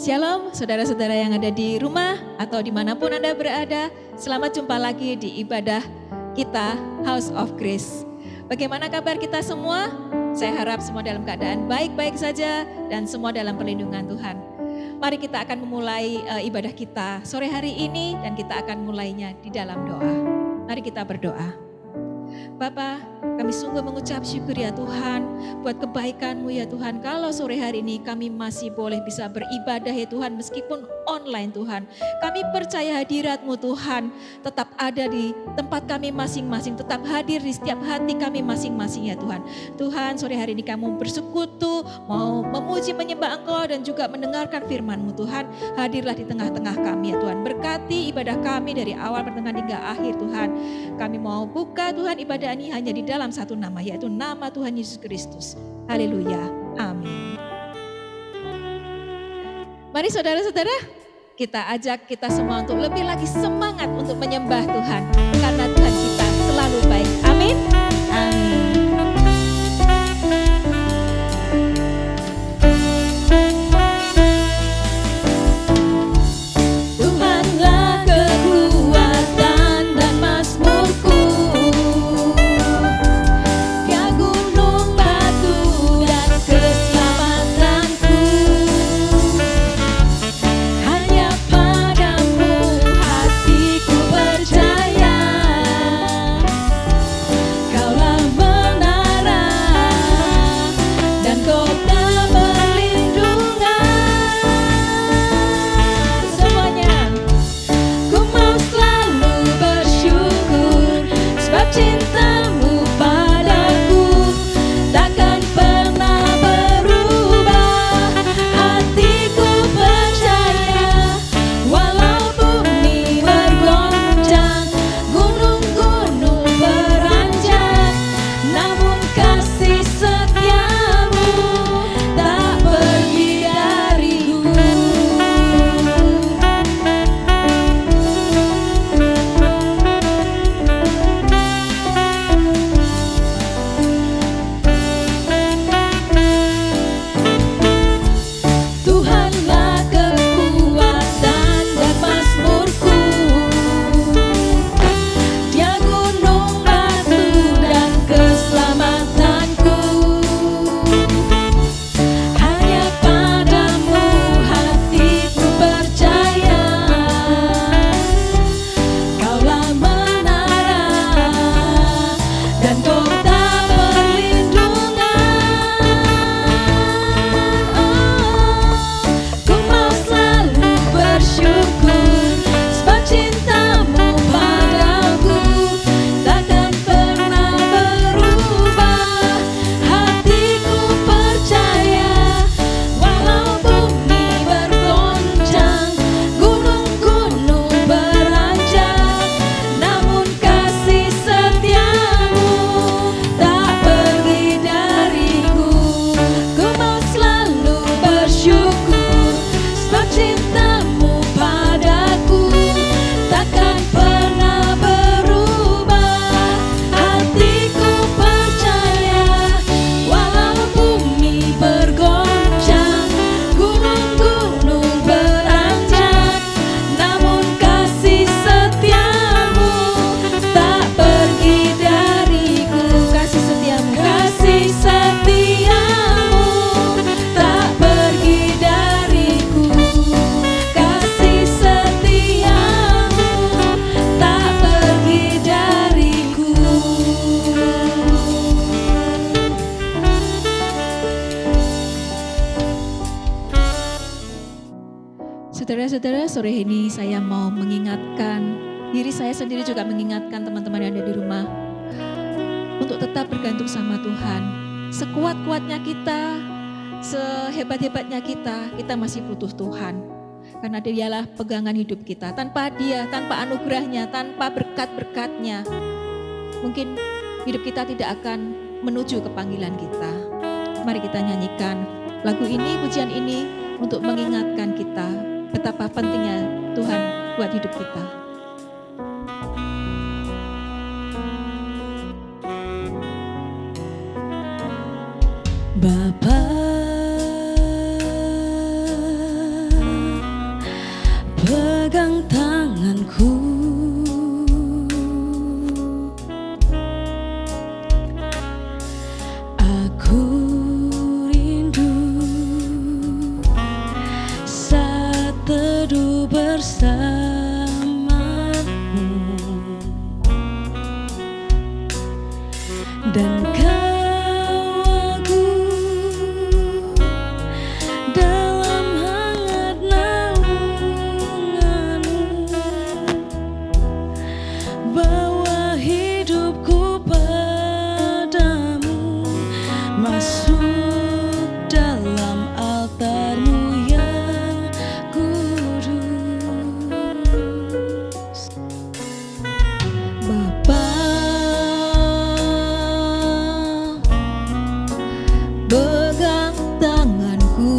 Shalom saudara-saudara yang ada di rumah atau dimanapun Anda berada. Selamat jumpa lagi di ibadah kita House of Grace. Bagaimana kabar kita semua? Saya harap semua dalam keadaan baik-baik saja dan semua dalam perlindungan Tuhan. Mari kita akan memulai ibadah kita sore hari ini dan kita akan mulainya di dalam doa. Mari kita berdoa. Bapa, kami sungguh mengucap syukur ya Tuhan buat kebaikan-Mu ya Tuhan. Kalau sore hari ini kami masih boleh bisa beribadah ya Tuhan meskipun online Tuhan. Kami percaya hadirat-Mu Tuhan tetap ada di tempat kami masing-masing. Tetap hadir di setiap hati kami masing-masing ya Tuhan. Tuhan sore hari ini kami bersekutu mau memuji menyembah Engkau dan juga mendengarkan firman-Mu Tuhan. Hadirlah di tengah-tengah kami ya Tuhan. Berkati ibadah kami dari awal pertengahan hingga akhir Tuhan. Kami mau buka Tuhan ibadah ini hanya di dalam satu nama, yaitu nama Tuhan Yesus Kristus. Haleluya. Amin. Mari saudara-saudara, kita ajak kita semua untuk lebih lagi semangat untuk menyembah Tuhan. Karena Tuhan kita selalu baik. Amin. Amin. Saudara-saudara, sore ini saya mau mengingatkan diri saya sendiri, juga mengingatkan teman-teman yang ada di rumah untuk tetap bergantung sama Tuhan. Sekuat-kuatnya kita, sehebat-hebatnya kita masih butuh Tuhan. Karena Dialah pegangan hidup kita. Tanpa Dia, tanpa anugerahnya, tanpa berkat-berkatnya, mungkin hidup kita tidak akan menuju ke panggilan kita. Mari kita nyanyikan lagu ini, pujian ini untuk mengingatkan kita betapa pentingnya Tuhan buat hidup kita. Bapa, dan Kau aku dalam hangat naungan-Mu, bawa hidupku padamu, masuk dalam altar-Mu yang kudus. Bapa, pegang tanganku,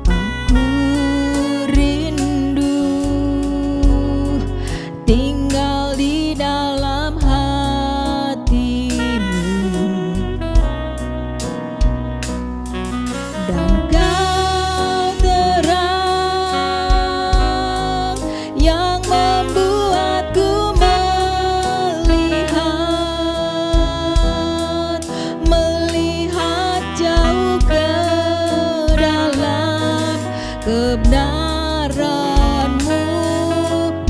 aku rindu tinggal di dalam hati-Mu, dan Kau terang yang membuatku melihat jauh ke dalam kebenaran-Mu,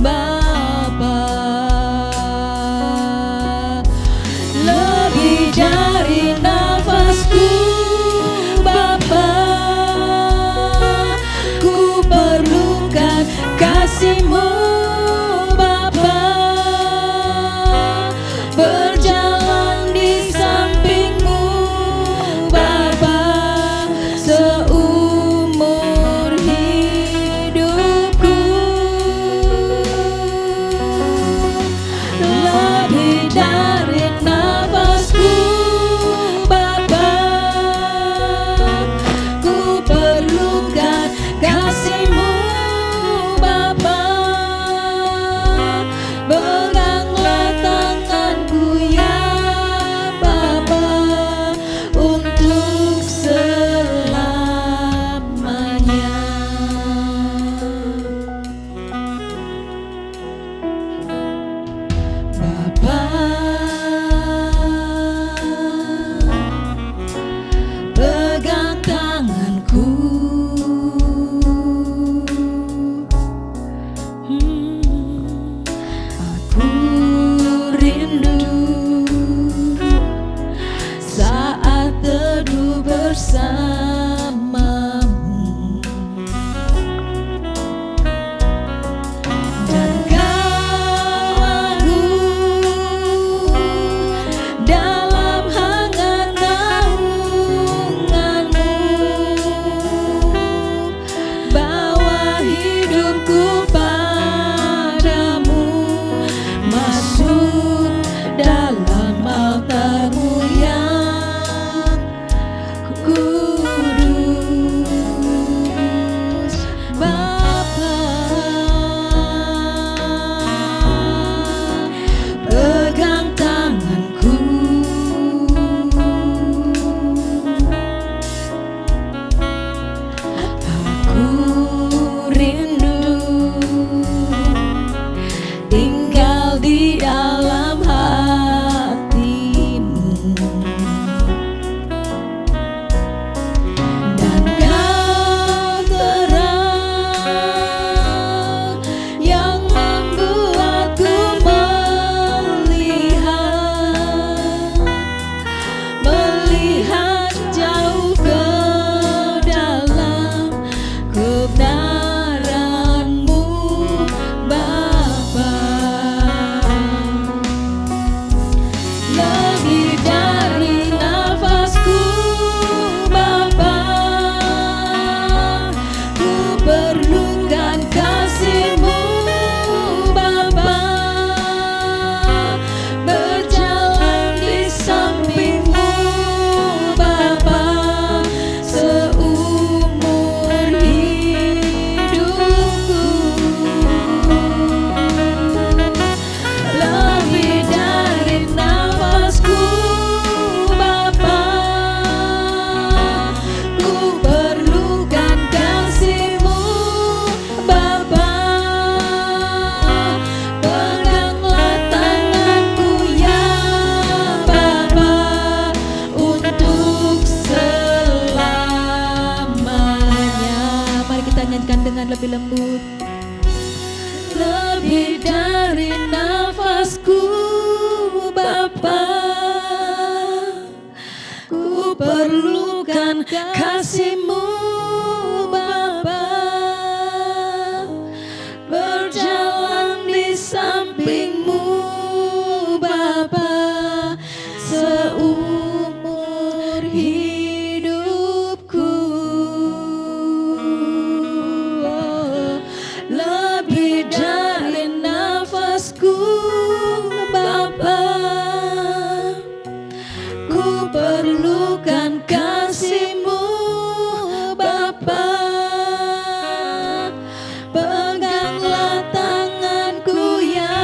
Bapa. Lebih dari nafasku, Bapa, ku perlukan kasih-Mu, Bapa, berjalan di samping-Mu, Bapa, seumur hidupku. Lebih dari nafasku, Bapa, ku perlukan kasih-Mu, Bapa, peganglah tanganku ya Bapa, untuk selamanya. Bapa, pegang tanganku, aku rindu saat teduh bersama-Mu, dan Kau agung dalam hangat naungan-Mu, bawa hidupku padamu, masuk dalam altar-Mu yang kudus, Bapa. Pegang tanganku, aku rindu tinggal di dalam hati-Mu, dan Kau terang yang membuatku melihat jauh ke dalam kebenaran-Mu, Bapa. Lebih dari nafasku, Bapa, ku perlukan kasih-Mu, Bapa, berjalan di samping-Mu, Bapa, seumur hidupku. Lebih dari nafasku, Bapa, ku perlukan kasih-Mu, Bapa, peganglah tanganku ya Bapa, untuk selamanya. Mari kita nyanyikan dengan lebih lembut. lebih dari nafasku Bapa. Ku perlukan kasih-Mu Bapa, berjalan di samping-Mu Bapa, seumur hidupku. Lebih dari nafasku Bapa, ku perlukan kasih-Mu Bapa. Peganglah tanganku ya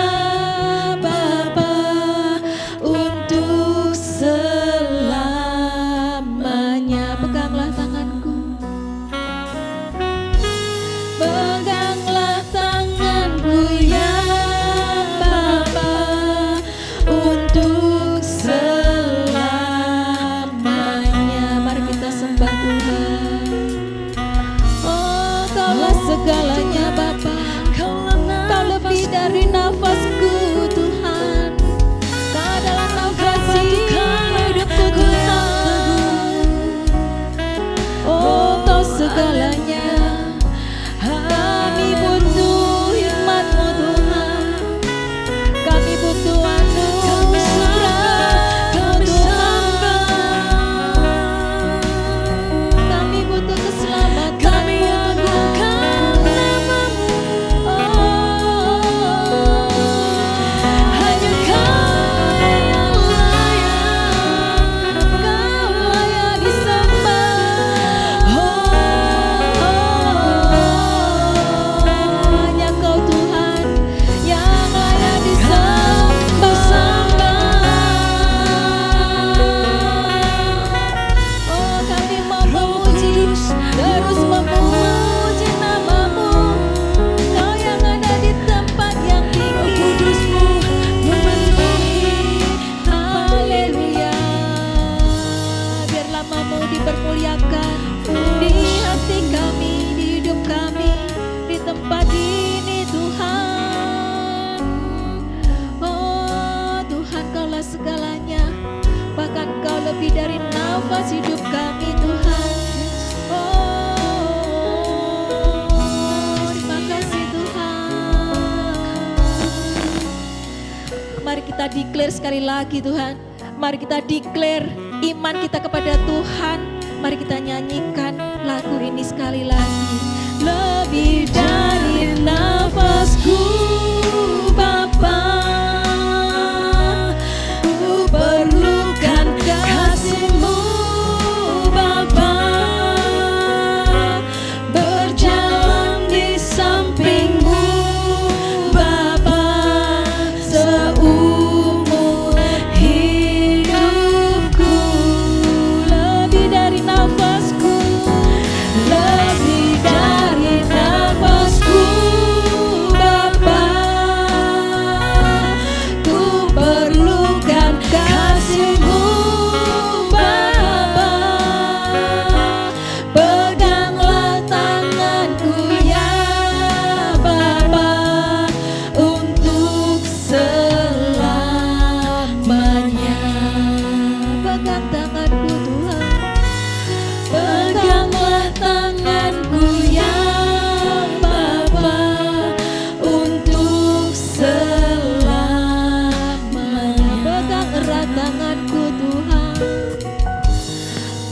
Bapa, untuk selamanya. Peganglah tanganku, peganglah tanganku ya Bapa, untuk selamanya. Mari kita sembah Tuhan. Oh, Kaulah segalanya Bapa, Kau lebih dari nafasku Tuhan, Kau adalah nafas hidupku Tuhan. Oh, Kau segalanya. Kami butuh hikmat-Mu Tuhan, kami butuh anugerah-Mu Tuhan, kami butuh keselamatan, kami agungkan nama-Mu. Hanya Kau layak disembah. Hanya Kau Tuhan yang layak disembah. Oh, kami mau memuji, terus memuji nama-Mu. Kau yang ada di tempat yang tinggi, kudus-Mu memenuhi. Haleluya. Biar nama-Mu dipermuliakan di hati kami, di hidup kami, di tempat ini Tuhan. Oh Tuhan, Kaulah segalanya, bahkan Kau lebih dari nafas hidup kami Tuhan. Oh, terima kasih Tuhan. Mari kita declare sekali lagi Tuhan. Mari kita declare iman kita kepada Tuhan. Mari kita nyanyikan lagu ini sekali lagi. Lebih dari nafasku Bapa, ku perlukan kasih-Mu Bapa, berjalan di samping-Mu Bapa, seumur hidupku. Lebih dari nafasku, lebih dari nafasku Bapa, ku perlukan kasih-Mu Bapa, peganglah tanganku ya Bapa, untuk selamanya. Pegang tanganku Tuhan, peganglah tanganku ya Bapa, untuk selamanya. Pegang erat tanganku Tuhan,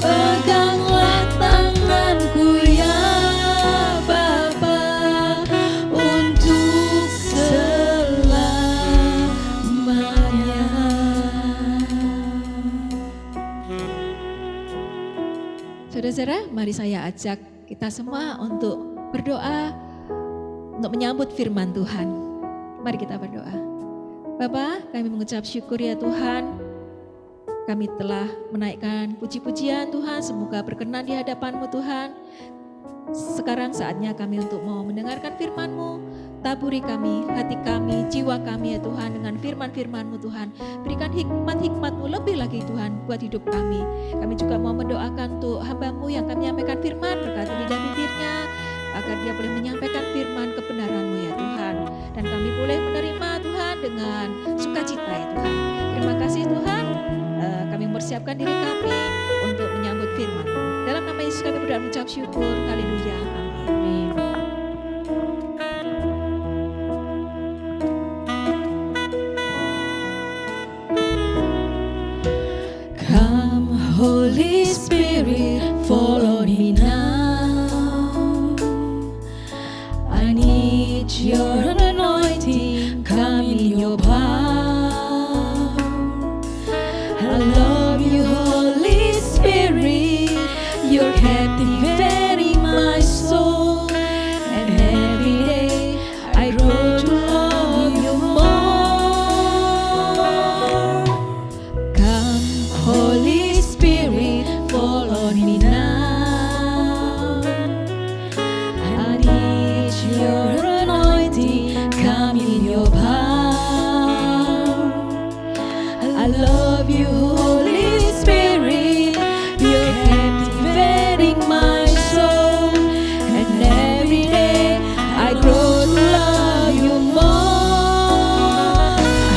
peganglah tanganku ya Bapa, untuk selamanya. Saudara-saudara, mari saya ajak kita semua untuk berdoa, untuk menyambut firman Tuhan. Mari kita berdoa. Bapa, kami mengucap syukur ya Tuhan. Kami telah menaikkan puji-pujian Tuhan, semoga berkenan di hadapan-Mu Tuhan. Sekarang saatnya kami untuk mau mendengarkan firman-Mu. Taburi kami, hati kami, jiwa kami ya Tuhan dengan firman-firman-Mu Tuhan. Berikan hikmat-hikmat-Mu lebih lagi Tuhan buat hidup kami. Kami juga mau mendoakan untuk hamba-Mu yang kami menyampaikan firman, berkati lidah bibirnya, agar dia boleh menyampaikan firman kebenaran-Mu ya Tuhan. Dan siapkan diri kami untuk menyambut firman-Mu. Dalam nama Yesus kami berdoa mengucap syukur. Haleluya. Amin. Come, Holy Spirit, fall on me now. I need your anointing, come in your power. I love you, Holy Spirit, you're captivating my soul. And every day I grow to love you more. Come, Holy Spirit, fall on me now. I need your anointing, come in your power. I love you, Holy Spirit, you're captivating my soul. And every day I grow to love you more.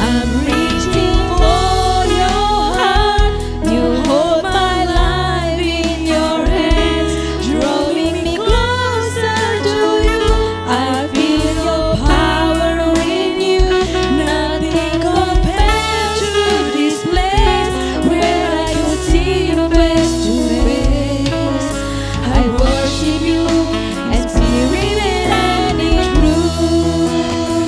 I'm reaching for your heart, you hold my life in your hands, drawing me closer to you. I feel your power in you, nothing compares to this place where I can see you face to face. I worship you in spirit and in truth.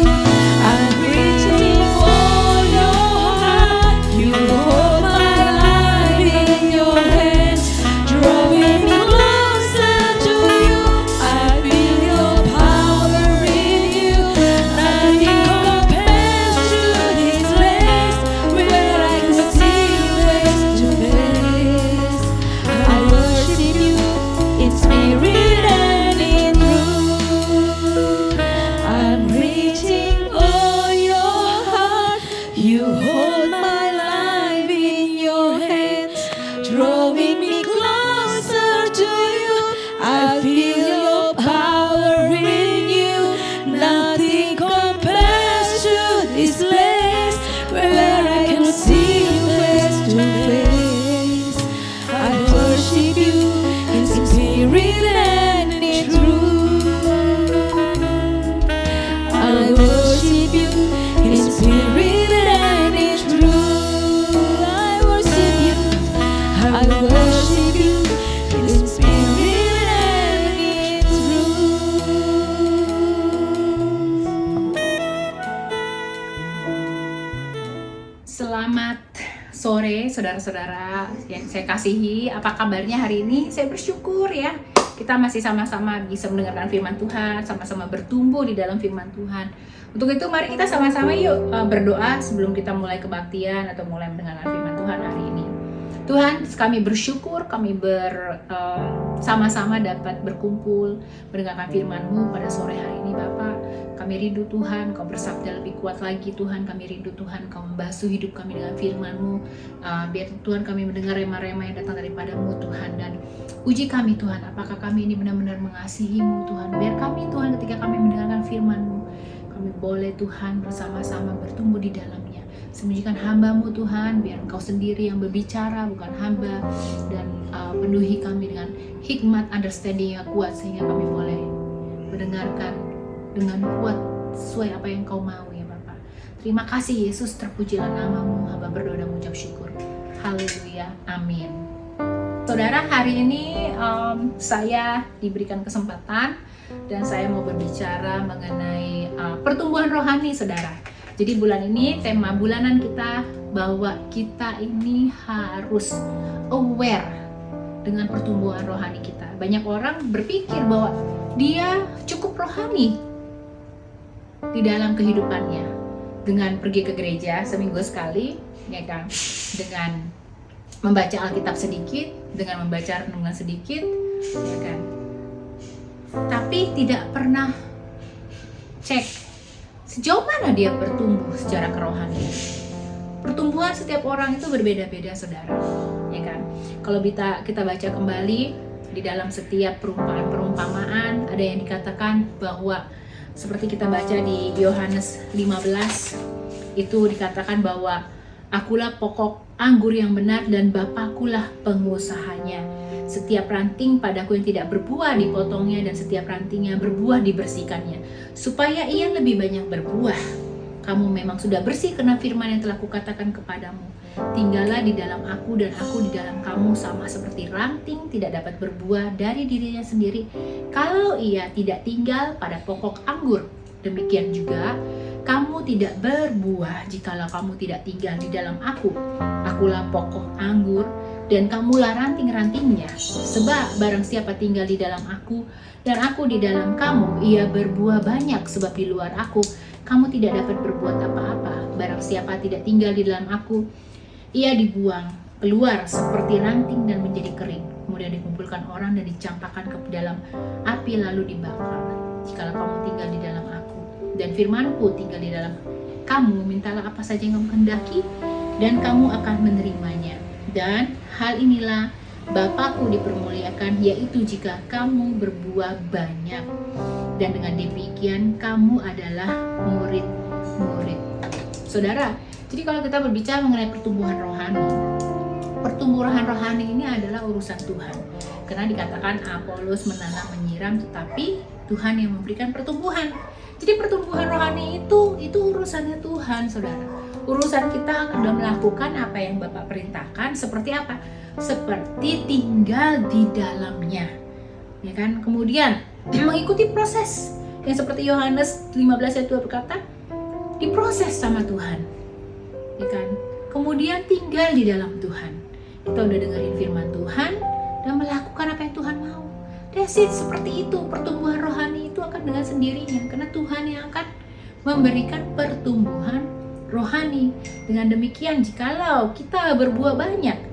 I'm reaching for your heart, you hold my life in your hands, drawing me closer to you. I feel your power in you, nothing compares to this place where I can see you face to face. I worship you in spirit and in truth. I'm reaching for your heart, you hold my life in your hands, drawing me closer to you. I feel your power in you, nothing compares to this place where I can see you face to face. I worship you in spirit and in truth. I worship you in spirit and in truth. I worship you. I worship you in spirit and in truth. Selamat sore saudara-saudara yang saya kasihi. Apa kabarnya hari ini? Saya bersyukur ya. Kita masih sama-sama bisa mendengarkan firman Tuhan, sama-sama bertumbuh di dalam firman Tuhan. Untuk itu mari kita sama-sama yuk berdoa sebelum kita mulai kebaktian atau mulai mendengarkan firman Tuhan hari ini. Tuhan, kami bersyukur kami sama-sama dapat berkumpul mendengarkan firman-Mu pada sore hari ini Bapa. Kami rindu Tuhan, Kau bersabda lebih kuat lagi Tuhan. Kami rindu Tuhan, Kau membasuh hidup kami dengan firman-Mu. Biar Tuhan kami mendengar rema-rema yang datang daripada-Mu Tuhan. Dan uji kami Tuhan, apakah kami ini benar-benar mengasihi-Mu Tuhan. Biar kami Tuhan ketika kami mendengarkan firman-Mu, kami boleh Tuhan bersama-sama bertumbuh di dalamnya. Sembunyikan hamba-Mu Tuhan, biar Engkau sendiri yang berbicara, bukan hamba. Dan penuhi kami dengan hikmat, understanding yang kuat, sehingga kami boleh mendengarkan dengan kuat sesuai apa yang Kau mau ya Bapa. Terima kasih Yesus, terpujilah nama-Mu, hamba berdoa dan mengucap syukur. Haleluya, amin. Saudara, hari ini saya diberikan kesempatan dan saya mau berbicara mengenai pertumbuhan rohani saudara. Jadi bulan ini tema bulanan kita bahwa kita ini harus aware dengan pertumbuhan rohani kita. Banyak orang berpikir bahwa dia cukup rohani di dalam kehidupannya dengan pergi ke gereja seminggu sekali, ya kan? Dengan membaca Alkitab sedikit, dengan membaca renungan sedikit, ya kan? Tapi tidak pernah cek sejauh mana dia bertumbuh secara kerohanian. Pertumbuhan setiap orang itu berbeda-beda, saudara, ya kan? Kalau kita baca kembali di dalam setiap perumpamaan, ada yang dikatakan bahwa seperti kita baca di Yohanes 15, itu dikatakan bahwa Akulah pokok anggur yang benar dan Bapakulah pengusahanya. Setiap ranting padaku yang tidak berbuah dipotongnya, dan setiap ranting yang berbuah dibersihkannya, supaya ia lebih banyak berbuah. Kamu memang sudah bersih karena firman yang telah kukatakan kepadamu. Tinggallah di dalam aku dan aku di dalam kamu, sama seperti ranting tidak dapat berbuah dari dirinya sendiri kalau ia tidak tinggal pada pokok anggur. Demikian juga kamu tidak berbuah jikalau kamu tidak tinggal di dalam aku. Akulah pokok anggur dan kamulah ranting-rantingnya. Sebab barang siapa tinggal di dalam aku dan aku di dalam kamu, ia berbuah banyak, sebab di luar aku kamu tidak dapat berbuat apa-apa. Barang siapa tidak tinggal di dalam aku, ia dibuang keluar seperti ranting dan menjadi kering. Kemudian dikumpulkan orang dan dicampakkan ke dalam api lalu dibakar. Jikalau kamu tinggal di dalam aku dan firmanku tinggal di dalam kamu, mintalah apa saja yang kamu kehendaki dan kamu akan menerimanya. Dan hal inilah Bapakku dipermuliakan, yaitu jika kamu berbuah banyak. Dan dengan demikian kamu adalah murid-murid. Saudara, jadi kalau kita berbicara mengenai pertumbuhan rohani ini adalah urusan Tuhan. Karena dikatakan Apolos menanam menyiram, tetapi Tuhan yang memberikan pertumbuhan. Jadi pertumbuhan rohani itu urusannya Tuhan, saudara. Urusan kita sudah melakukan apa yang Bapak perintahkan. Seperti apa? Seperti tinggal di dalamnya, ya kan? Kemudian mengikuti proses yang seperti Yohanes 15 ayat 2 berkata, diproses sama Tuhan, ya kan? Kemudian tinggal di dalam Tuhan. Kita udah dengerin firman Tuhan dan melakukan apa yang Tuhan mau. That's it, seperti itu. Pertumbuhan rohani itu akan dengan sendirinya, karena Tuhan yang akan memberikan pertumbuhan rohani. Dengan demikian, jikalau kita berbuah banyak,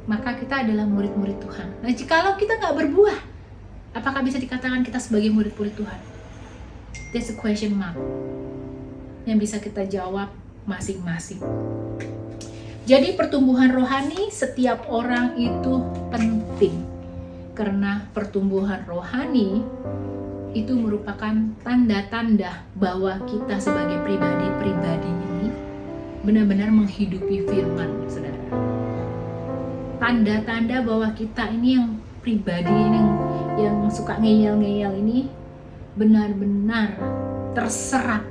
maka kita adalah murid-murid Tuhan. Nah, jikalau kita nggak berbuah, apakah bisa dikatakan kita sebagai murid-murid Tuhan? That's a question mark yang bisa kita jawab masing-masing. Jadi pertumbuhan rohani setiap orang itu penting, karena pertumbuhan rohani itu merupakan tanda-tanda bahwa kita sebagai pribadi-pribadi ini benar-benar menghidupi firman, saudara. Tanda-tanda bahwa kita ini yang pribadi ini yang suka ngeyel-ngeyel ini benar-benar terserap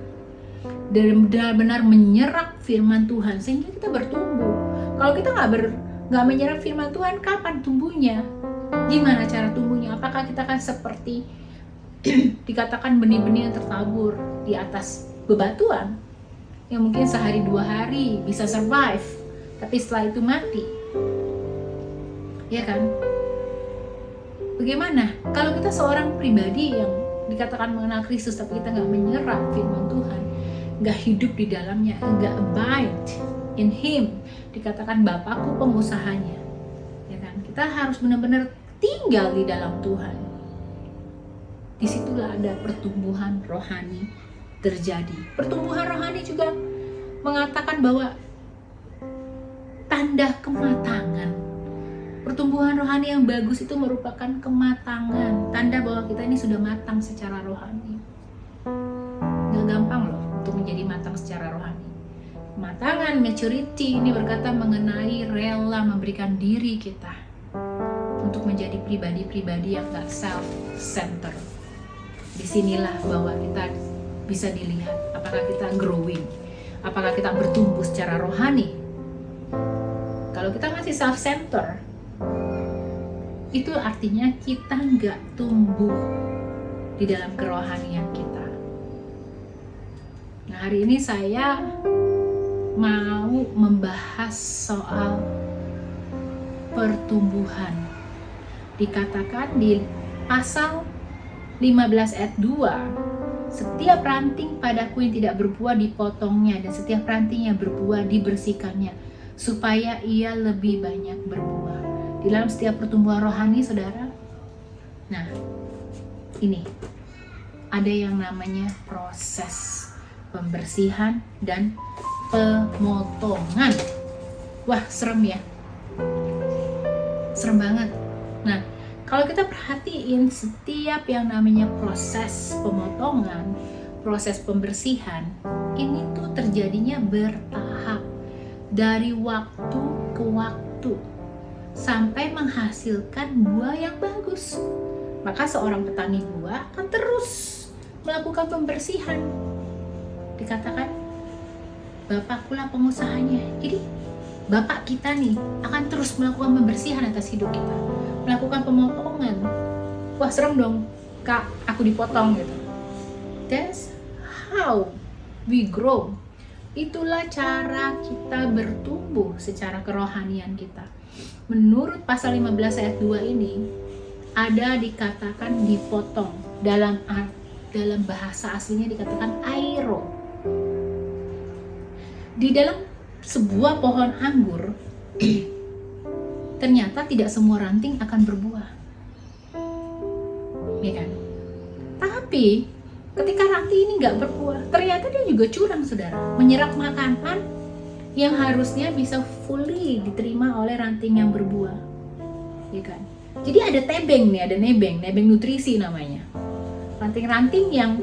dan benar-benar menyerap firman Tuhan sehingga kita bertumbuh. Kalau kita nggak menyerap firman Tuhan, kapan tumbuhnya? Gimana cara tumbuhnya? Apakah kita akan seperti dikatakan benih-benih yang tertabur di atas bebatuan yang mungkin sehari 2 hari bisa survive, tapi setelah itu mati, ya kan? Bagaimana kalau kita seorang pribadi yang dikatakan mengenal Kristus tapi kita nggak menyerap firman Tuhan, nggak hidup di dalamnya, nggak abide in Him? Dikatakan Bapakku pengusahanya, ya kan? Kita harus benar-benar tinggal di dalam Tuhan. Disitulah ada pertumbuhan rohani terjadi. Pertumbuhan rohani juga mengatakan bahwa tanda kematangan. Pertumbuhan rohani yang bagus itu merupakan kematangan, tanda bahwa kita ini sudah matang secara rohani. Gak gampang loh untuk menjadi matang secara rohani. Kematangan, maturity ini berkata mengenai rela memberikan diri kita untuk menjadi pribadi-pribadi yang gak self-centered. Disinilah bahwa kita bisa dilihat apakah kita growing, apakah kita bertumbuh secara rohani. Kalau kita masih self-centered, itu artinya kita nggak tumbuh di dalam kerohanian kita. Nah, hari ini saya mau membahas soal pertumbuhan. Dikatakan di pasal 15 ayat 2, setiap ranting padaku yang tidak berbuah dipotongnya, dan setiap ranting yang berbuah dibersihkannya, supaya ia lebih banyak berbuah. Di dalam setiap pertumbuhan rohani, saudara, nah ini ada yang namanya proses pembersihan dan pemotongan. Wah, serem ya, serem banget. Nah, kalau kita perhatiin setiap yang namanya proses pemotongan, proses pembersihan, ini tuh terjadinya bertahap. dari waktu ke waktu sampai menghasilkan buah yang bagus. Maka seorang petani buah akan terus melakukan pembersihan. Dikatakan, Bapakkulah pengusahanya. Jadi Bapak kita nih akan terus melakukan pembersihan atas hidup kita, melakukan pemotongan. Wah, serem dong, Kak, aku dipotong gitu. That's how we grow. Itulah cara kita bertumbuh secara kerohanian kita. Menurut pasal 15 ayat 2 ini, ada dikatakan dipotong. Dalam bahasa aslinya dikatakan airo. Di dalam sebuah pohon anggur, ternyata tidak semua ranting akan berbuah. Ya kan? Tapi ketika ranting ini nggak berbuah, ternyata dia juga curang, saudara, menyerap makanan yang harusnya bisa fully diterima oleh ranting yang berbuah. Ya kan? Jadi ada tebeng nih, ada nebeng nutrisi namanya. Ranting-ranting yang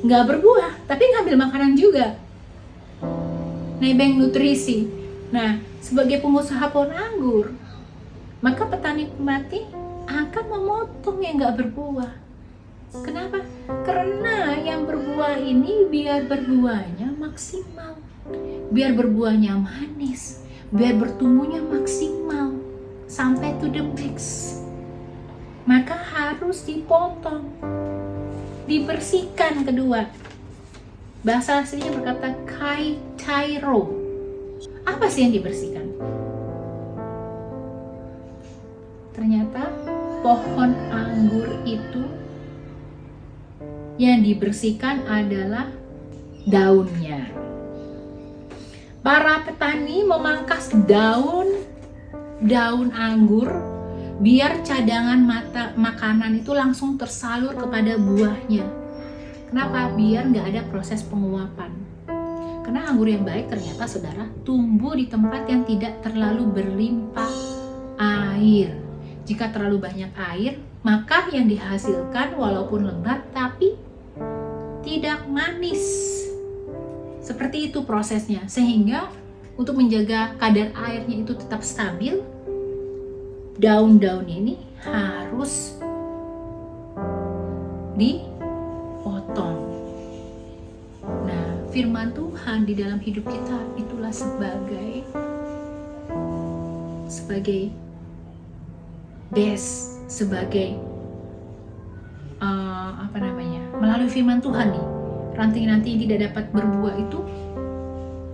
nggak berbuah, tapi ngambil makanan juga. Nebeng nutrisi. Nah, sebagai pengusaha pohon anggur, maka petani pemati akan memotong yang nggak berbuah. Kenapa? Karena yang berbuah ini biar berbuahnya maksimal, biar berbuahnya manis, biar bertumbuhnya maksimal sampai to the max. Maka harus dipotong, dibersihkan. Kedua, bahasa aslinya berkata kaitairo. Apa sih yang dibersihkan? Ternyata pohon anggur itu yang dibersihkan adalah daunnya. Para petani memangkas daun anggur biar cadangan makanan itu langsung tersalur kepada buahnya. Kenapa? Biar nggak ada proses penguapan. Karena anggur yang baik ternyata, saudara, tumbuh di tempat yang tidak terlalu berlimpah air. Jika terlalu banyak air, maka yang dihasilkan walaupun lebat tapi tidak manis. Seperti itu prosesnya. Sehingga untuk menjaga kadar airnya itu tetap stabil, daun-daun ini harus dipotong. Nah, firman Tuhan di dalam hidup kita itulah sebagai base, sebagai melalui firman Tuhan nih, ranting-ranting yang tidak dapat berbuah itu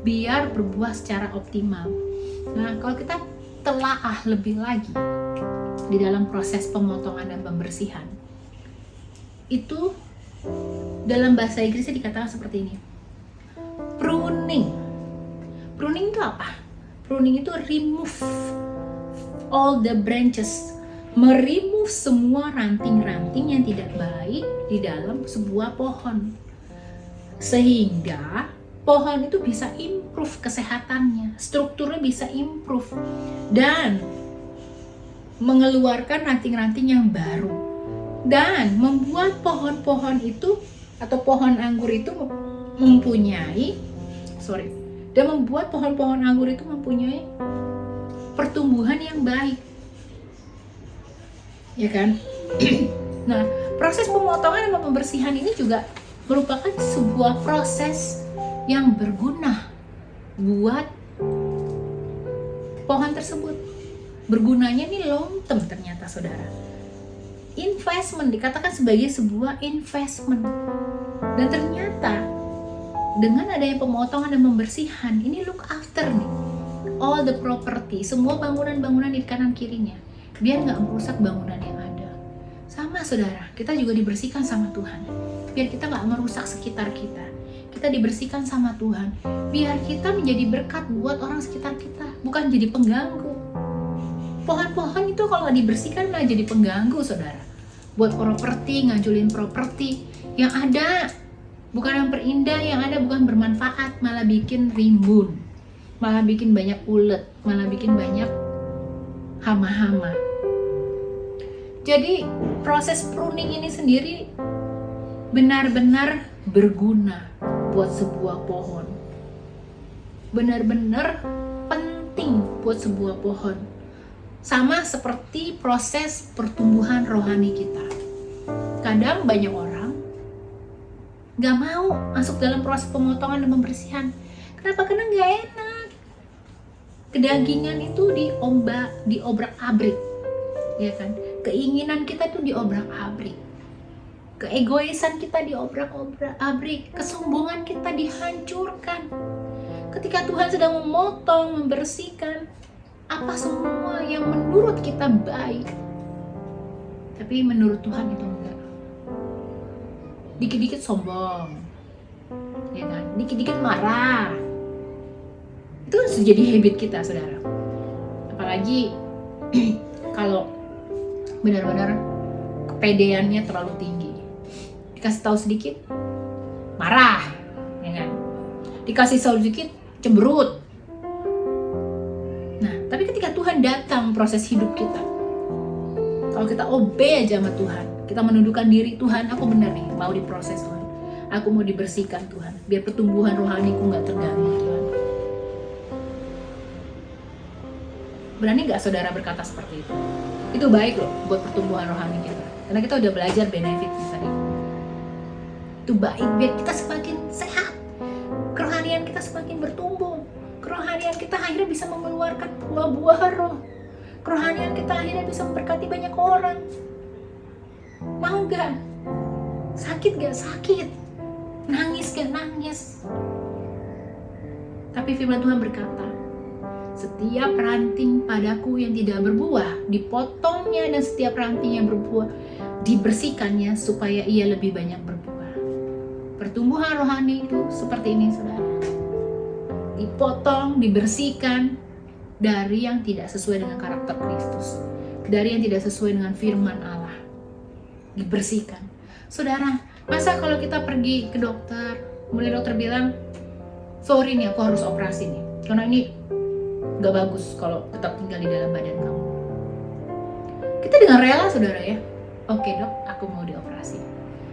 biar berbuah secara optimal. Nah, kalau kita telaah lebih lagi di dalam proses pemotongan dan pembersihan, itu dalam bahasa Inggrisnya dikatakan seperti ini. Pruning itu apa? Pruning itu remove all the branches, meremove semua ranting-ranting yang tidak baik di dalam sebuah pohon, sehingga pohon itu bisa improve kesehatannya, strukturnya bisa improve, dan mengeluarkan ranting-ranting yang baru, dan membuat pohon-pohon itu atau pohon anggur itu mempunyai pertumbuhan yang baik, ya kan? Nah, proses pemotongan dan pembersihan ini juga merupakan sebuah proses yang berguna buat pohon tersebut. Bergunanya ini long term ternyata, saudara. Investment, dikatakan sebagai sebuah investment. Dan ternyata dengan adanya pemotongan dan pembersihan, ini look after nih all the property, semua bangunan-bangunan di kanan kirinya, biar nggak merusak bangunan yang ada. Sama, saudara, kita juga dibersihkan sama Tuhan, biar kita nggak merusak sekitar kita. Kita dibersihkan sama Tuhan, biar kita menjadi berkat buat orang sekitar kita, bukan jadi pengganggu. Pohon-pohon itu kalau nggak dibersihkan malah jadi pengganggu, saudara. Buat properti, ngajulin properti yang ada bukan memperindah, yang ada bukan bermanfaat, malah bikin rimbun, malah bikin banyak ulet, malah bikin banyak hama-hama. Jadi proses pruning ini sendiri benar-benar berguna buat sebuah pohon. Benar-benar penting buat sebuah pohon. Sama seperti proses pertumbuhan rohani kita. Kadang banyak orang gak mau masuk dalam proses pemotongan dan pembersihan. Kenapa? Karena gak enak. Kedagingan itu diobrak-abrik, ya kan? Keinginan kita itu diobrak-abrik. Keegoisan kita diobrak-abrik. Kesombongan kita dihancurkan. Ketika Tuhan sedang memotong, membersihkan apa semua yang menurut kita baik, tapi menurut Tuhan itu enggak. Dikit-dikit sombong, ya kan? Dikit-dikit marah. Itu sudah jadi habit kita, saudara. Apalagi kalau benar-benar kepedeannya terlalu tinggi. Dikasih tahu sedikit, marah, ya kan? Dikasih tahu sedikit, cemberut. Nah, tapi ketika Tuhan datang proses hidup kita, kalau kita obey aja sama Tuhan, kita menundukkan diri, Tuhan, aku benar nih, mau diproses Tuhan. Aku mau dibersihkan Tuhan, biar pertumbuhan rohaniku gak terganggu Tuhan. Berani gak saudara berkata seperti itu? Itu baik loh buat pertumbuhan rohani kita. Karena kita udah belajar benefitnya tadi. Itu baik biar kita semakin sehat. Kerohanian kita semakin bertumbuh. Kerohanian kita akhirnya bisa mengeluarkan buah-buah roh. Kerohanian kita akhirnya bisa memberkati banyak orang. Mau gak? Sakit gak? Sakit. Nangis gak? Nangis. Tapi firman Tuhan berkata, setiap ranting padaku yang tidak berbuah, dipotongnya, dan setiap ranting yang berbuah, dibersihkannya supaya ia lebih banyak berbuah. Pertumbuhan rohani itu seperti ini, saudara. Dipotong, dibersihkan dari yang tidak sesuai dengan karakter Kristus, dari yang tidak sesuai dengan firman Allah. Dibersihkan. Saudara, masa kalau kita pergi ke dokter, kemudian dokter bilang, sorry nih, aku harus operasi nih, karena ini gak bagus kalau tetap tinggal di dalam badan kamu. Kita dengan rela, saudara ya. Oke dok, aku mau dioperasi.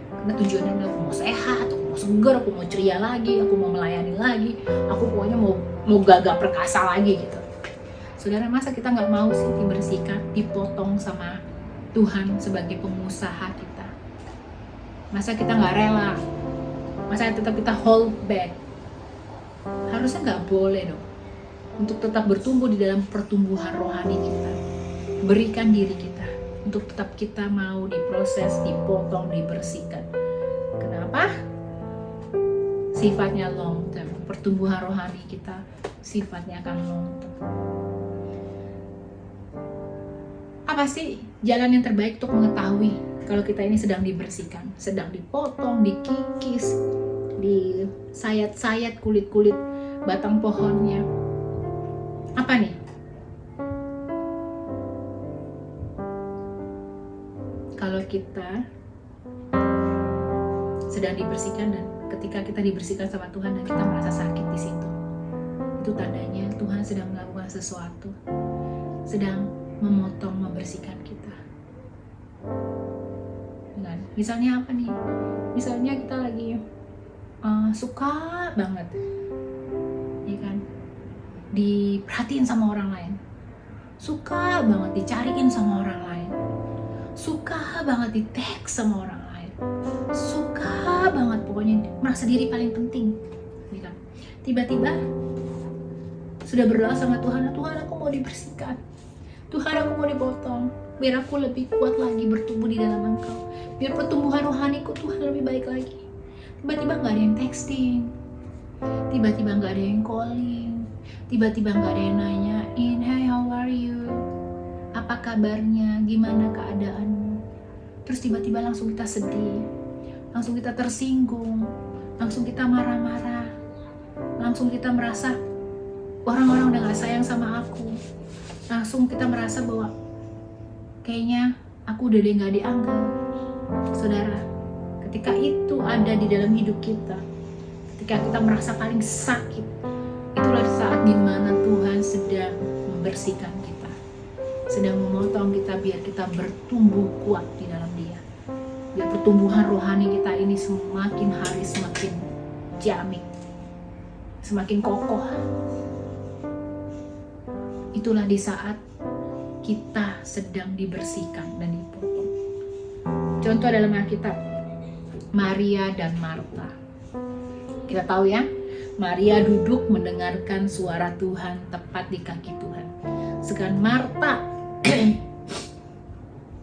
Karena tujuannya aku mau sehat, aku mau segar, aku mau ceria lagi, aku mau melayani lagi, aku pokoknya mau gagah perkasa lagi gitu. Saudara, masa kita gak mau sih dibersihkan, dipotong sama Tuhan sebagai pengusaha kita? Masa kita gak rela? Masa tetap kita hold back? Harusnya gak boleh dong. Untuk tetap bertumbuh di dalam pertumbuhan rohani kita. Berikan diri kita untuk tetap kita mau diproses, dipotong, dibersihkan. Kenapa? Sifatnya long term. Pertumbuhan rohani kita sifatnya akan long term. Apa sih jalan yang terbaik untuk mengetahui kalau kita ini sedang dibersihkan, sedang dipotong, dikikis, disayat-sayat kulit-kulit batang pohonnya? Apa nih? Kalau kita sedang dibersihkan, dan ketika kita dibersihkan sama Tuhan dan kita merasa sakit di situ, itu tandanya Tuhan sedang melakukan sesuatu, sedang memotong, membersihkan kita. Dan misalnya apa nih? Misalnya kita lagi suka banget, ya kan? Diperhatiin sama orang lain, suka banget dicariin sama orang lain, suka banget di-tag sama orang lain, suka banget pokoknya merasa diri paling penting, ya kan? Tiba-tiba sudah berdoa sama Tuhan, Tuhan aku mau dibersihkan, Tuhan aku mau dipotong, biar aku lebih kuat lagi bertumbuh di dalam Engkau, biar pertumbuhan rohaniku Tuhan lebih baik lagi. Tiba-tiba gak ada yang texting, tiba-tiba gak ada yang calling, tiba-tiba gak ada yang nanyain, hey how are you, apa kabarnya, gimana keadaanmu. Terus tiba-tiba langsung kita sedih, langsung kita tersinggung, langsung kita marah-marah, langsung kita merasa orang-orang udah gak sayang sama aku, langsung kita merasa bahwa kayaknya aku udah gak dianggap. Saudara, ketika itu ada di dalam hidup kita, ketika kita merasa paling sakit, itulah saat dimana Tuhan sedang membersihkan kita, sedang memotong kita biar kita bertumbuh kuat di dalam Dia, biar pertumbuhan rohani kita ini semakin hari semakin jamik, semakin kokoh. itulah di saat kita sedang dibersihkan dan dipotong. Contoh dalam Alkitab, Maria dan Marta. Kita tahu ya, Maria duduk mendengarkan suara Tuhan tepat di kaki Tuhan. Sedangkan Marta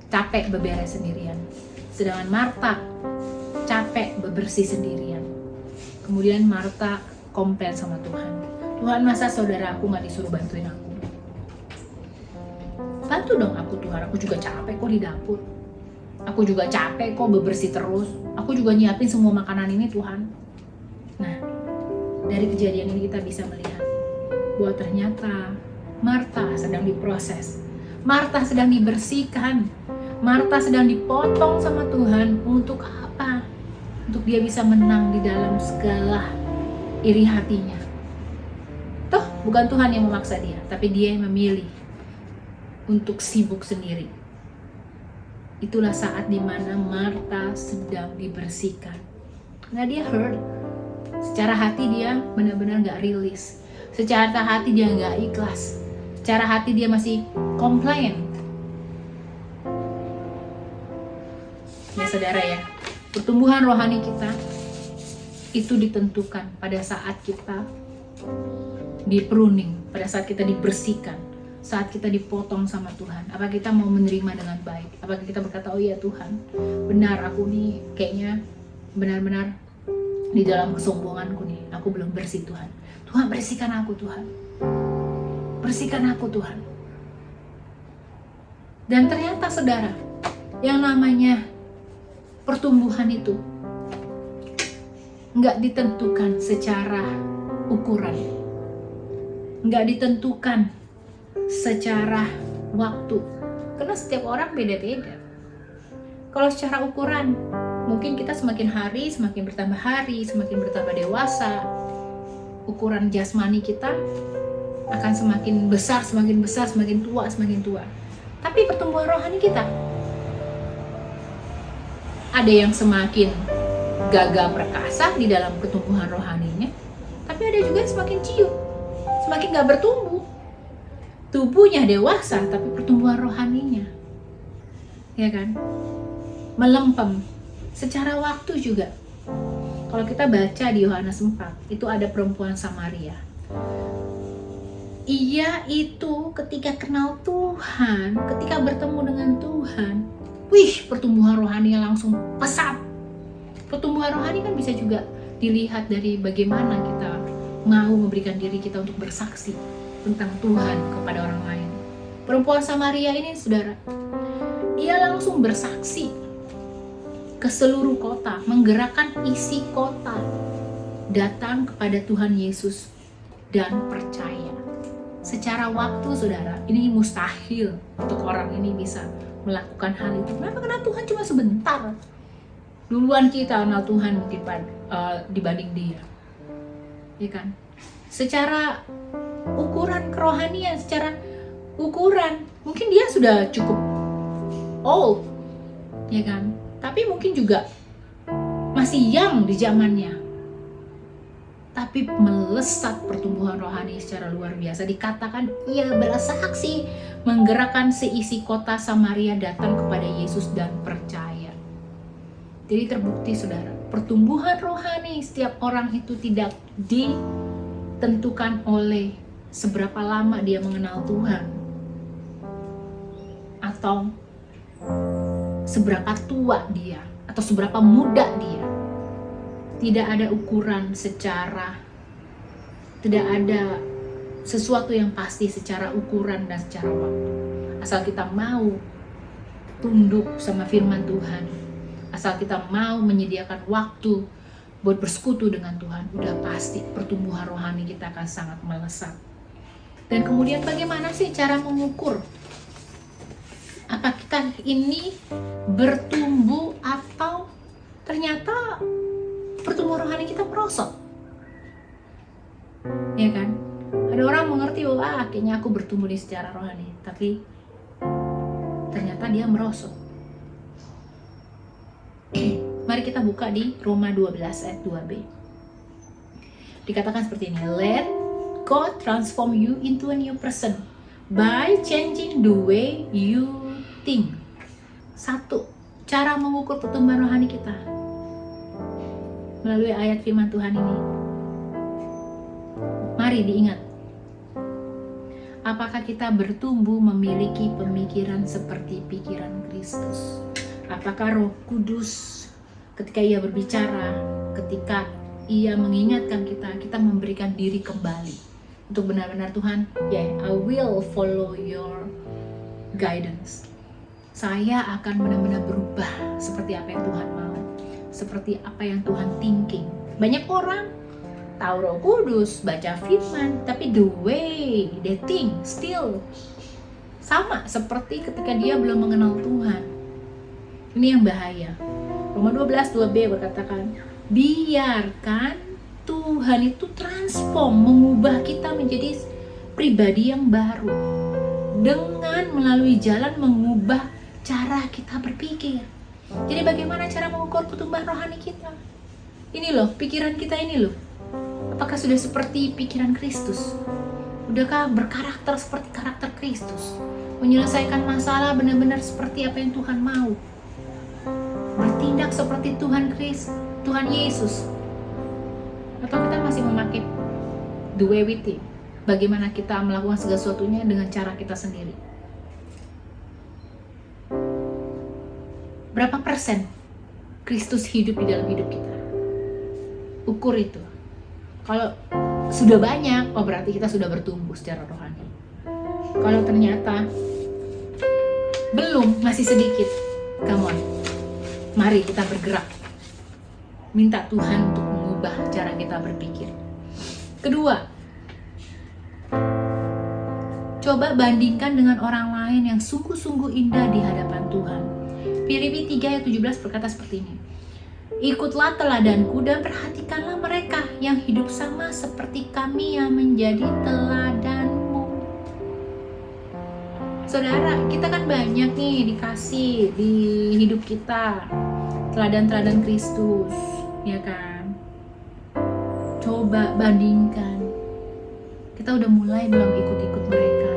capek beberes sendirian. Sedangkan Marta capek bebersih sendirian. Kemudian Marta komplain sama Tuhan. Tuhan, masa saudara aku gak disuruh bantuin aku? Bantu dong aku Tuhan, aku juga capek kok di dapur. Aku juga capek kok bebersih terus. Aku juga nyiapin semua makanan ini Tuhan. Nah, dari kejadian ini kita bisa melihat bahwa ternyata Marta sedang diproses. Marta sedang dibersihkan. Marta sedang dipotong sama Tuhan. Untuk apa? Untuk dia bisa menang di dalam segala iri hatinya. Toh bukan Tuhan yang memaksa dia, tapi dia yang memilih untuk sibuk sendiri. Itulah saat dimana Marta sedang dibersihkan. Karena dia hurt. Secara hati dia benar-benar gak rilis. Secara hati dia gak ikhlas. Secara hati dia masih komplain. Ya saudara ya, pertumbuhan rohani kita itu ditentukan pada saat kita di-pruning, pada saat kita dibersihkan, saat kita dipotong sama Tuhan. Apa kita mau menerima dengan baik? Apakah kita berkata, oh iya Tuhan, benar aku nih kayaknya benar-benar di dalam kesombonganku nih, aku belum bersih Tuhan. Tuhan bersihkan aku Tuhan. Bersihkan aku Tuhan. Dan ternyata saudara, yang namanya pertumbuhan itu nggak ditentukan secara ukuran. Nggak ditentukan secara waktu. Karena setiap orang beda-beda. Kalau secara ukuran, mungkin kita semakin hari, semakin bertambah dewasa, ukuran jasmani kita akan semakin besar, semakin tua. Tapi pertumbuhan rohani kita, ada yang semakin gagah perkasa di dalam pertumbuhan rohaninya, tapi ada juga yang semakin ciut, semakin gak bertumbuh. Tubuhnya dewasa, tapi pertumbuhan rohaninya, ya kan, melempem. Secara waktu juga, kalau kita baca di Yohanes 4, itu ada perempuan Samaria. Ia itu ketika kenal Tuhan, ketika bertemu dengan Tuhan, pertumbuhan rohaninya langsung pesat. Pertumbuhan rohani kan bisa juga dilihat dari bagaimana kita mau memberikan diri kita untuk bersaksi tentang Tuhan kepada orang lain. Perempuan Samaria ini saudara, ia langsung bersaksi ke seluruh kota, menggerakkan isi kota, datang kepada Tuhan Yesus dan percaya. Secara waktu saudara, ini mustahil untuk orang ini bisa melakukan hal itu. Kenapa? Karena Tuhan cuma sebentar. Duluan kita kenal Tuhan mungkin dibanding dia, ya kan? Secara ukuran kerohanian, secara ukuran mungkin dia sudah cukup old, ya kan? Tapi mungkin juga masih young di zamannya. Tapi melesat pertumbuhan rohani secara luar biasa. Dikatakan ia bersaksi, menggerakkan seisi kota Samaria datang kepada Yesus dan percaya. Jadi terbukti saudara, pertumbuhan rohani setiap orang itu tidak ditentukan oleh seberapa lama dia mengenal Tuhan, atau seberapa tua dia, atau seberapa muda dia. Tidak ada ukuran secara, tidak ada sesuatu yang pasti secara ukuran dan secara waktu. Asal kita mau tunduk sama firman Tuhan, asal kita mau menyediakan waktu buat bersekutu dengan Tuhan, udah pasti pertumbuhan rohani kita akan sangat melesat. Dan kemudian bagaimana sih cara mengukur apa kita ini bertumbuh atau ternyata pertumbuhan rohani kita merosot, ya kan? Ada orang mengerti, kayaknya aku bertumbuh di secara rohani, tapi ternyata dia merosot. Mari kita buka di Roma 12 ayat 2b. Dikatakan seperti ini, let God transform you into a new person By changing the way you think. Satu, cara mengukur pertumbuhan rohani kita melalui ayat firman Tuhan ini. Mari diingat, apakah kita bertumbuh memiliki pemikiran seperti pikiran Kristus? Apakah Roh Kudus ketika Ia berbicara, ketika Ia mengingatkan kita memberikan diri kembali untuk benar-benar Tuhan, I will follow your guidance. Saya akan benar-benar berubah seperti apa yang Tuhan mau, seperti apa yang Tuhan thinking. Banyak orang tahu Roh Kudus, baca firman, tapi the way they think still sama seperti ketika dia belum mengenal Tuhan. Ini yang bahaya. Roma 12:2b berkatakan, biarkan Tuhan itu transform, mengubah kita menjadi pribadi yang baru dengan melalui jalan mengubah cara kita berpikir. Jadi bagaimana cara mengukur pertumbuhan rohani kita? Ini loh, pikiran kita ini loh. Apakah sudah seperti pikiran Kristus? Udahkah berkarakter seperti karakter Kristus? Menyelesaikan masalah benar-benar seperti apa yang Tuhan mau? Bertindak seperti Tuhan Yesus? Atau kita masih memakai the way we think? Bagaimana kita melakukan segala sesuatunya dengan cara kita sendiri? Berapa persen Kristus hidup di dalam hidup kita? Ukur itu. Kalau sudah banyak, berarti kita sudah bertumbuh secara rohani. Kalau ternyata belum, masih sedikit, come on, mari kita bergerak. Minta Tuhan untuk mengubah cara kita berpikir. Kedua, coba bandingkan dengan orang lain yang sungguh-sungguh indah di hadapan Tuhan. Filipi 3 ayat 17 berkata seperti ini. Ikutlah teladanku dan perhatikanlah mereka yang hidup sama seperti kami yang menjadi teladanmu. Saudara, kita kan banyak nih dikasih di hidup kita teladan-teladan Kristus, ya kan? Coba bandingkan. Kita udah mulai belum ikut-ikut mereka,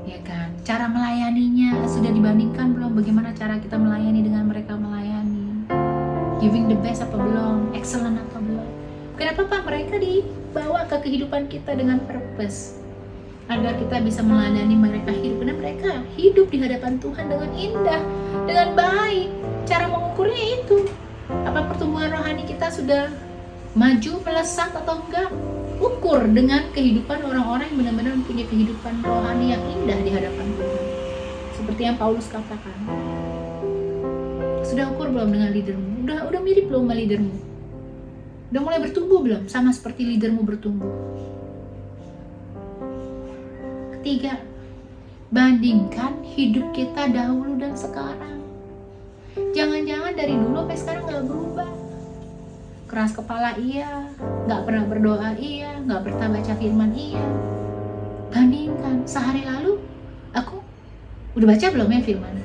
ya kan? Cara melayaninya sudah dibandingkan belum? Bagaimana cara kita melayani dengan mereka melayani? Giving the best apa belum? Excellent apa belum? Kenapa Pak mereka dibawa ke kehidupan kita dengan purpose? Agar kita bisa melayani mereka hidup. Karena mereka hidup di hadapan Tuhan dengan indah, dengan baik. Cara mengukurnya itu. Apa pertumbuhan rohani kita sudah maju, melesat atau enggak? Ukur dengan kehidupan orang-orang yang benar-benar mempunyai kehidupan rohani yang indah di hadapan Tuhan. Seperti yang Paulus katakan. Sudah ukur belum dengan leadermu? Udah mirip belum sama leadermu? Udah mulai bertumbuh belum? Sama seperti leadermu bertumbuh. Ketiga, bandingkan hidup kita dahulu dan sekarang. Jangan-jangan dari dulu sampai sekarang gak berubah. Keras kepala iya, gak pernah berdoa iya, gak pernah baca firman iya. Bandingkan, sehari lalu aku udah baca belum ya firman?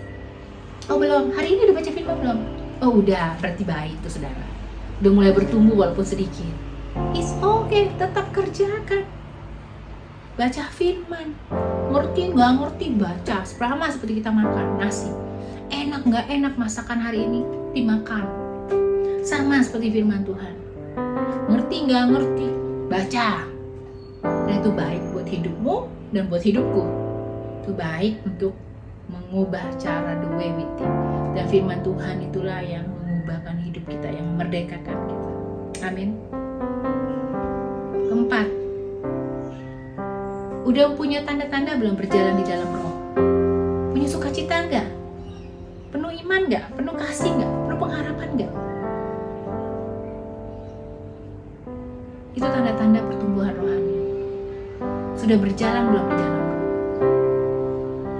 Oh belum, hari ini udah baca firman belum? Oh udah, berarti baik tuh saudara. Udah mulai bertumbuh walaupun sedikit. It's okay, tetap kerjakan. Baca firman, ngerti nggak ngerti baca. Sama seperti kita makan nasi. Enak nggak enak masakan hari ini dimakan. Sama seperti firman Tuhan. Ngerti nggak ngerti baca. Dan itu baik buat hidupmu dan buat hidupku. Itu baik untuk mengubah cara the way we think. Dan firman Tuhan itulah yang mengubahkan hidup kita, yang memerdekakan kita. Amin. Keempat, udah punya tanda-tanda belum berjalan di dalam roh? Punya sukacita enggak? Penuh iman enggak? Penuh kasih enggak? Penuh pengharapan enggak? Itu tanda-tanda pertumbuhan rohani. Sudah berjalan belum di dalam roh?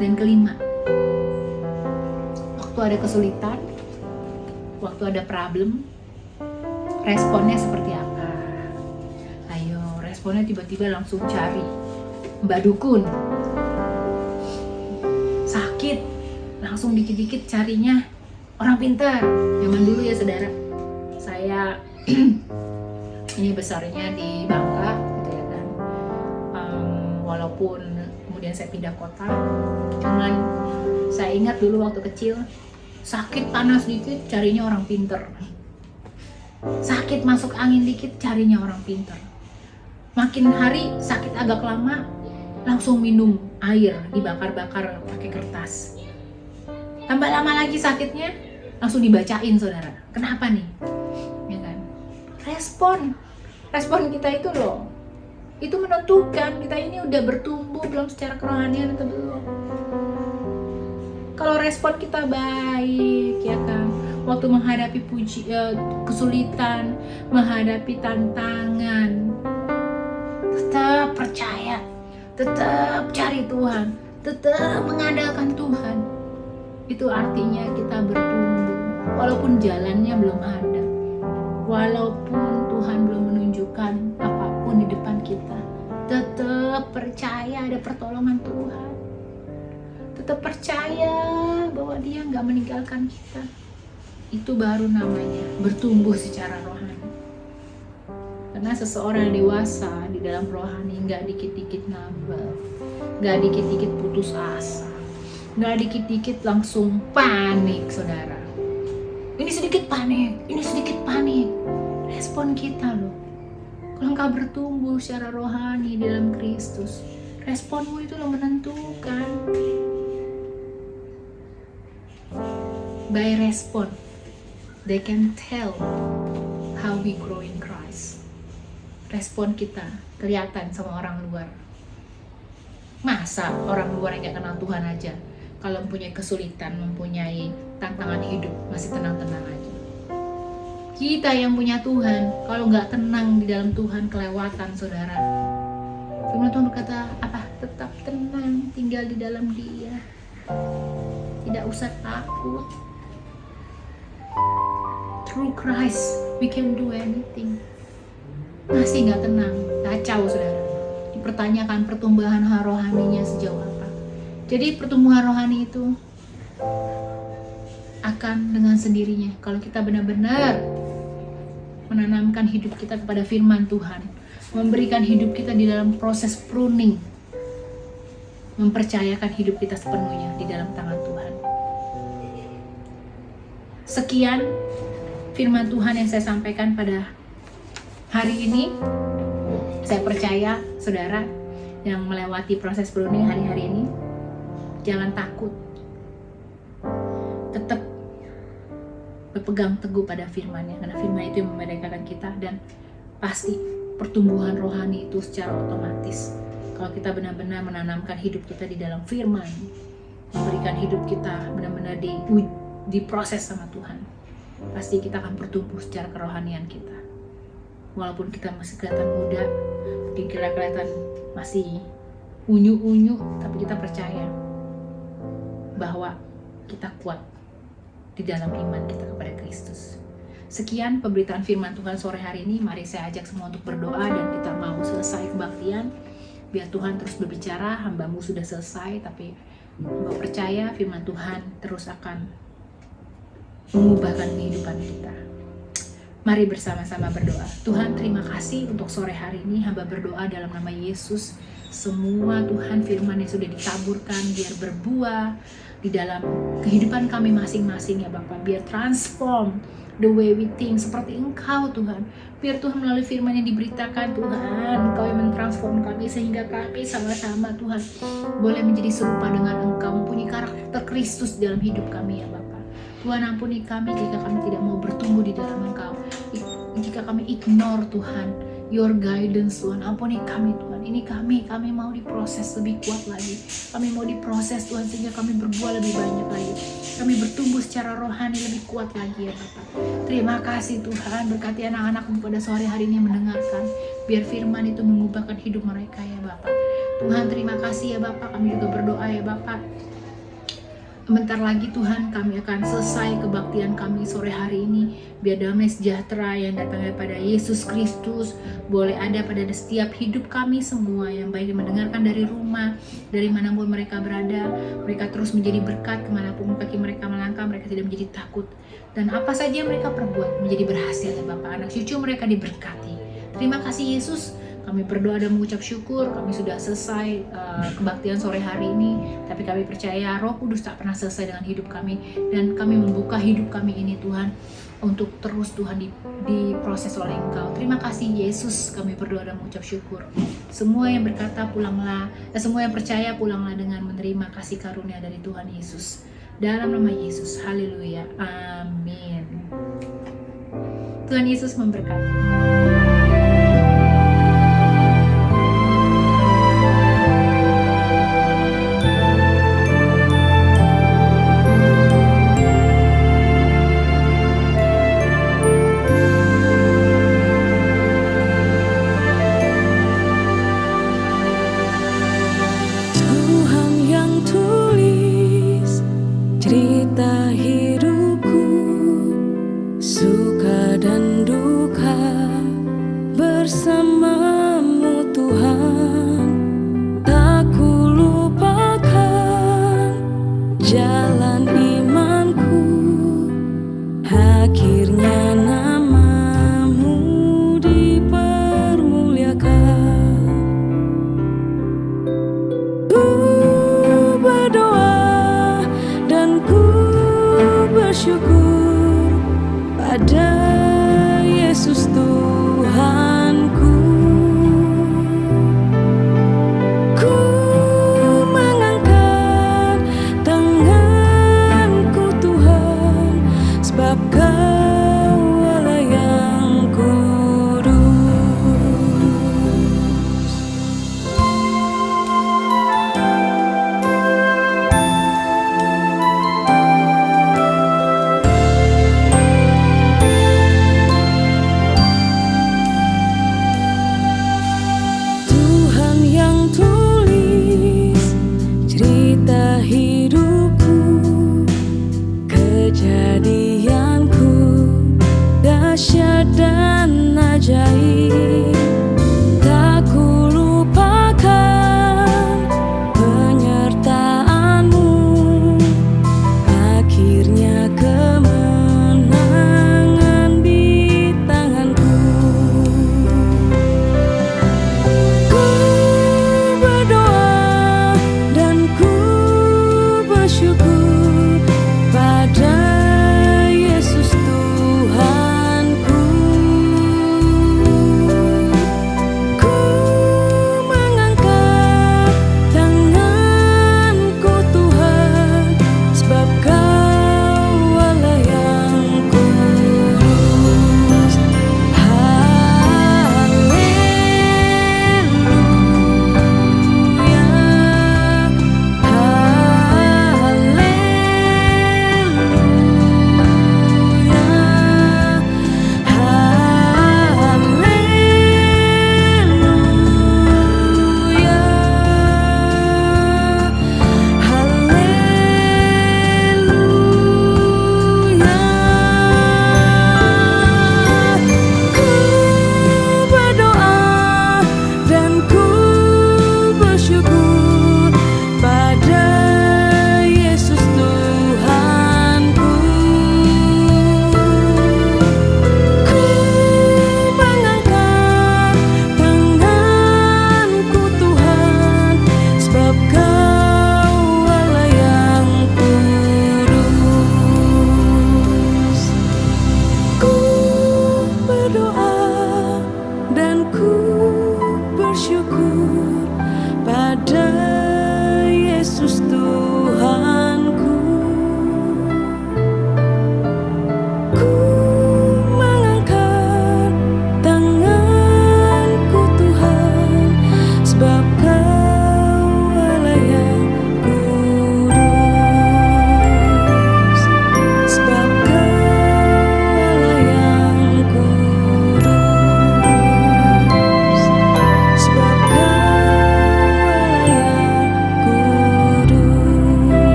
Dan kelima, waktu ada kesulitan, waktu ada problem, responnya seperti apa? Ayo, responnya tiba-tiba langsung cari Mbak Dukun. Sakit, langsung dikit-dikit carinya orang pintar. Zaman dulu ya saudara, saya ini besarnya di Bangka, gitu ya kan. Walaupun kemudian saya pindah kota. Cuman saya ingat dulu waktu kecil, sakit panas dikit carinya orang pinter, sakit masuk angin dikit carinya orang pinter. Makin hari sakit agak lama, langsung minum air dibakar-bakar pakai kertas. Tambah lama lagi sakitnya, langsung dibacain saudara. Kenapa nih? Ya kan? Respon kita itu loh, itu menentukan kita ini udah bertumbuh belum secara kerohanian atau belum. Kalau respon kita baik, ya kan, waktu menghadapi kesulitan, menghadapi tantangan, tetap percaya, tetap cari Tuhan, tetap mengandalkan Tuhan, itu artinya kita bertumbuh. Walaupun jalannya belum ada, walaupun Tuhan belum menunjukkan apapun di depan kita, tetap percaya ada pertolongan Tuhan. Tetap percaya bahwa Dia nggak meninggalkan kita. Itu baru namanya bertumbuh secara rohani. Karena seseorang dewasa di dalam rohani nggak dikit-dikit nambah, nggak dikit-dikit putus asa, nggak dikit-dikit langsung panik, saudara. Ini sedikit panik, ini sedikit panik. Respon kita loh. Kalau engkau bertumbuh secara rohani di dalam Kristus, responmu itu lo menentukan. By respon, they can tell how we grow in Christ. Respon kita kelihatan sama orang luar. Masa orang luar yang gak kenal Tuhan aja, kalau mempunyai kesulitan, mempunyai tantangan hidup, masih tenang-tenang aja. Kita yang punya Tuhan, kalau gak tenang di dalam Tuhan, kelewatan, saudara. Firman Tuhan berkata, apa? Tetap tenang, tinggal di dalam Dia. Tidak usah takut. Through Christ, we can do anything. Masih gak tenang, kacau, saudara. Dipertanyakan pertumbuhan rohaninya sejauh apa. Jadi pertumbuhan rohani itu akan dengan sendirinya kalau kita benar-benar menanamkan hidup kita kepada firman Tuhan, memberikan hidup kita di dalam proses pruning, mempercayakan hidup kita sepenuhnya di dalam tangan Tuhan. Sekian firman Tuhan yang saya sampaikan pada hari ini. Saya percaya saudara yang melewati proses pruning hari-hari ini, jangan takut, tetap berpegang teguh pada firman-Nya, karena firman itu yang memerdekakan kita. Dan pasti pertumbuhan rohani itu secara otomatis kalau kita benar-benar menanamkan hidup kita di dalam firman, memberikan hidup kita benar-benar diproses sama Tuhan, pasti kita akan bertumbuh secara kerohanian kita. Walaupun kita masih kelihatan muda, mungkin kita kelihatan masih unyu-unyu, tapi kita percaya bahwa kita kuat di dalam iman kita kepada Kristus. Sekian pemberitaan firman Tuhan sore hari ini. Mari saya ajak semua untuk berdoa dan kita mau selesai kebaktian. Biar Tuhan terus berbicara, hambamu sudah selesai, tapi hamba percaya firman Tuhan terus akan mengubahkan kehidupan kita. Mari bersama-sama berdoa. Tuhan, terima kasih untuk sore hari ini. Hamba berdoa dalam nama Yesus. Semua Tuhan firman yang sudah ditaburkan biar berbuah di dalam kehidupan kami masing-masing ya Bapak. Biar transform the way we think seperti Engkau Tuhan. Biar Tuhan melalui firman yang diberitakan Tuhan, Engkau yang mentransform kami sehingga kami sama-sama Tuhan boleh menjadi serupa dengan Engkau, mempunyai karakter Kristus dalam hidup kami ya Bapak. Tuhan, ampuni kami jika kami tidak mau bertumbuh di dalam Engkau, jika kami ignore Tuhan Your guidance Tuhan. Ampuni kami Tuhan, ini kami mau diproses lebih kuat lagi, kami mau diproses Tuhan sehingga kami berbuah lebih banyak lagi, kami bertumbuh secara rohani lebih kuat lagi ya Bapak. Terima kasih Tuhan, berkati anak-anakmu pada sore hari ini yang mendengarkan, biar firman itu mengubahkan hidup mereka ya Bapak. Tuhan, terima kasih ya Bapak, kami juga berdoa ya Bapak. Sebentar lagi Tuhan kami akan selesai kebaktian kami sore hari ini. Biar damai sejahtera yang datang daripada Yesus Kristus boleh ada pada setiap hidup kami semua, yang baik yang mendengarkan dari rumah, dari manapun mereka berada. Mereka terus menjadi berkat kemanapun kaki mereka melangkah, mereka tidak menjadi takut. Dan apa saja mereka perbuat menjadi berhasil ya Bapak. Anak cucu mereka diberkati. Terima kasih Yesus, Kami berdoa dan mengucap syukur, kami sudah selesai kebaktian sore hari ini, tapi kami percaya Roh Kudus tak pernah selesai dengan hidup kami, dan kami membuka hidup kami ini Tuhan, untuk terus Tuhan diproses oleh Engkau. Terima kasih Yesus, kami berdoa dan mengucap syukur. Semua yang berkata pulanglah, semua yang percaya pulanglah dengan menerima kasih karunia dari Tuhan Yesus. Dalam nama Yesus, haleluya, amin. Tuhan Yesus memberkati.